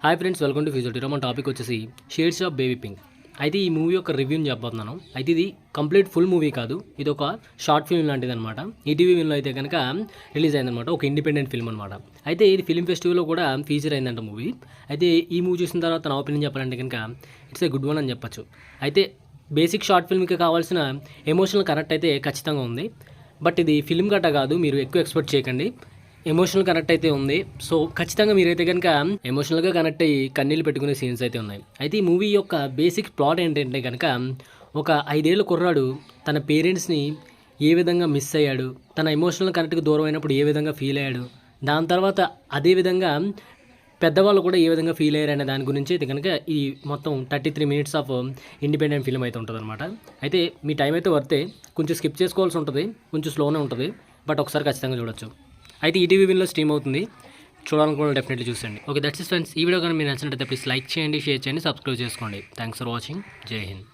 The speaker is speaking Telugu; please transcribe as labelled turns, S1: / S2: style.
S1: హాయ్ ఫ్రెండ్స్, వెల్కమ్ టు ఫ్యూజర్. మన టాపిక్ వచ్చేసి షేడ్స్ ఆఫ్ బేబీ పింక్. అయితే ఈ మూవీ యొక్క రివ్యూని చెప్పబోతున్నాను. అయితే ఇది కంప్లీట్ ఫుల్ మూవీ కాదు, ఇది ఒక షార్ట్ ఫిల్మ్ లాంటిది అనమాట. ఈటీవీ విన్లో అయితే కనుక రిలీజ్ అయిందనమాట, ఒక ఇండిపెండెంట్ ఫిల్మ్ అనమాట. అయితే ఇది ఫిల్మ్ ఫెస్టివల్లో కూడా ఫీచర్ అయిందంట మూవీ. అయితే ఈ మూవీ చూసిన తర్వాత నా ఒపీనియన్ చెప్పాలంటే కనుక ఇట్స్ ఏ గుడ్ వన్ అని చెప్పొచ్చు. అయితే బేసిక్ షార్ట్ ఫిల్మ్కి కావాల్సిన ఎమోషనల్ కనెక్ట్ అయితే ఖచ్చితంగా ఉంది. బట్ ఇది ఫిల్మ్ గట్ట కాదు, మీరు ఎక్కువ ఎక్స్పెక్ట్ చేయకండి. ఎమోషనల్ కనెక్ట్ అయితే ఉంది. సో ఖచ్చితంగా మీరైతే కనుక ఎమోషనల్గా కనెక్ట్ అయ్యి కన్నీళ్ళు పెట్టుకునే సీన్స్ అయితే ఉన్నాయి. అయితే ఈ మూవీ యొక్క బేసిక్ ప్లాట్ ఏంటంటే కనుక ఒక 5 ఏళ్ళ కుర్రాడు తన పేరెంట్స్ని ఏ విధంగా మిస్ అయ్యాడు, తన ఎమోషనల్ కనెక్ట్కి దూరం అయినప్పుడు ఏ విధంగా ఫీల్ అయ్యాడు, దాని తర్వాత అదేవిధంగా పెద్దవాళ్ళు కూడా ఏ విధంగా ఫీల్ అయ్యారు అనే దాని గురించి అయితే కనుక ఈ మొత్తం 33 మినిట్స్ ఆఫ్ ఇండిపెండెంట్ ఫిల్మ్ అయితే ఉంటుంది అనమాట. అయితే మీ టైం అయితే వర్తే, కొంచెం స్కిప్ చేసుకోవాల్సి ఉంటుంది, కొంచెం స్లోనే ఉంటుంది, బట్ ఒకసారి ఖచ్చితంగా చూడొచ్చు. అయితే ఈటీవీ విన్లో స్ట్రీమ్ అవుతుంది, చూడాలనుకున్న డెఫినెట్లీ చూసండి. Okay, that's it friends. ఈ వీడియో కానీ మీరు నచ్చినట్లయితే ప్లీజ్ లైక్ చేయండి, షేర్ చేయండి, సబ్స్క్రైబ్ చేసుకోండి. Thanks for watching. జై హింద్.